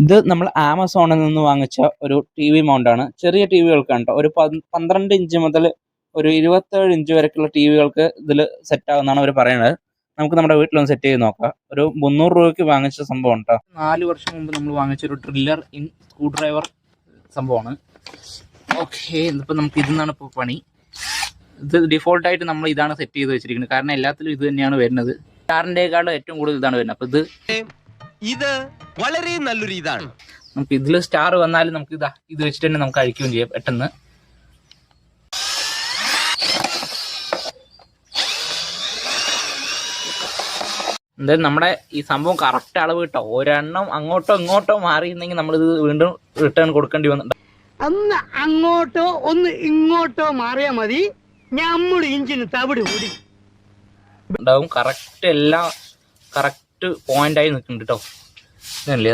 ഇത് നമ്മൾ ആമസോണിൽ നിന്ന് വാങ്ങിച്ച ഒരു ടി വി മൗണ്ടാണ്. ചെറിയ ടി വികൾക്കാണ് കേട്ടോ. ഒരു 12 ഇഞ്ച് മുതൽ ഒരു 27 ഇഞ്ച് വരെയുള്ള ടി വികൾക്ക് ഇതിൽ സെറ്റ് ആകുന്നതാണ് അവർ പറയുന്നത്. നമുക്ക് നമ്മുടെ വീട്ടിലൊന്ന് സെറ്റ് ചെയ്ത് നോക്കാം. ഒരു 300 രൂപയ്ക്ക് വാങ്ങിച്ച സംഭവം കേട്ടോ. 4 വർഷം മുമ്പ് നമ്മൾ വാങ്ങിച്ച ഒരു ഡ്രില്ലർ ഇൻ സ്ക്രൂ ഡ്രൈവർ സംഭവമാണ്. ഓക്കെ, ഇതിപ്പോൾ നമുക്ക് ഇതിന്നാണ് ഇപ്പോൾ പണി. ഇത് ഡിഫോൾട്ടായിട്ട് നമ്മൾ ഇതാണ് സെറ്റ് ചെയ്ത് വെച്ചിരിക്കുന്നത്. കാരണം എല്ലാത്തിലും ഇത് തന്നെയാണ് വരുന്നത്. കാറിൻ്റെക്കാളും ഏറ്റവും കൂടുതൽ ഇതാണ് വരുന്നത്. അപ്പോൾ ഇത് വളരെ നല്ലൊരു ഇതാണ്. നമുക്ക് ഇതിൽ സ്റ്റാർ വന്നാലും നമുക്ക് ഇത് വെച്ചിട്ട് തന്നെ നമുക്ക് അഴിക്കുകയും ചെയ്യാം പെട്ടെന്ന്. എന്തായാലും നമ്മുടെ ഈ സംഭവം കറക്റ്റ് അളവ് കിട്ടോ. ഒരെണ്ണം അങ്ങോട്ടോ ഇങ്ങോട്ടോ മാറിയിരുന്നെങ്കിൽ നമ്മളിത് വീണ്ടും റിട്ടേൺ കൊടുക്കേണ്ടി വന്നിട്ടുണ്ട്. ഒന്ന് അങ്ങോട്ടോ ഒന്ന് ഇങ്ങോട്ടോ മാറിയാൽ മതി, നമ്മുടെ ഇഞ്ചിന് തവിട് കൂടി ഉണ്ടാവും. കറക്റ്റ് എല്ലാം കറക്റ്റ് പോയിന്റായി നിൽക്കുന്നുണ്ട് കേട്ടോ. ഇതല്ലേ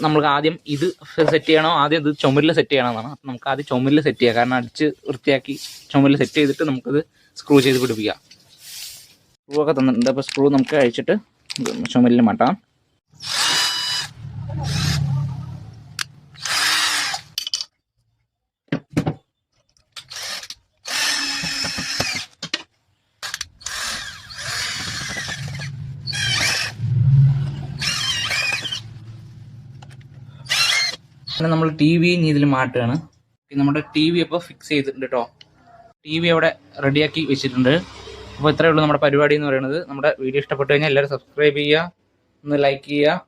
നമ്മൾക്ക് ആദ്യം ഇത് സെറ്റ് ചെയ്യണോ ആദ്യം ഇത് ചുമരിൽ സെറ്റ് ചെയ്യണമെന്നാണ്. അപ്പം നമുക്ക് ആദ്യം ചുമരിൽ സെറ്റ് ചെയ്യാം. കാരണം അടിച്ച് വൃത്തിയാക്കി ചുമരിൽ സെറ്റ് ചെയ്തിട്ട് നമുക്കത് സ്ക്രൂ ചെയ്ത് പിടിപ്പിക്കാം. സ്ക്രൂ ഒക്കെ തന്നിട്ടുണ്ട്. അപ്പോൾ സ്ക്രൂ നമുക്ക് അഴിച്ചിട്ട് ചുമരിൽ മാട്ടാം. പിന്നെ നമ്മൾ ടി വി ഇതിൽ മാറ്റുകയാണ്. നമ്മുടെ ടി വി അപ്പോൾ ഫിക്സ് ചെയ്തിട്ടുണ്ട് കേട്ടോ. ടി വി അവിടെ റെഡിയാക്കി വെച്ചിട്ടുണ്ട്. അപ്പോൾ ഇത്രയേ ഉള്ളൂ നമ്മുടെ പരിപാടി എന്ന് പറയുന്നത്. നമ്മുടെ വീഡിയോ ഇഷ്ടപ്പെട്ടു കഴിഞ്ഞാൽ എല്ലാവരും സബ്സ്ക്രൈബ് ചെയ്യുക, ഒന്ന് ലൈക്ക് ചെയ്യുക.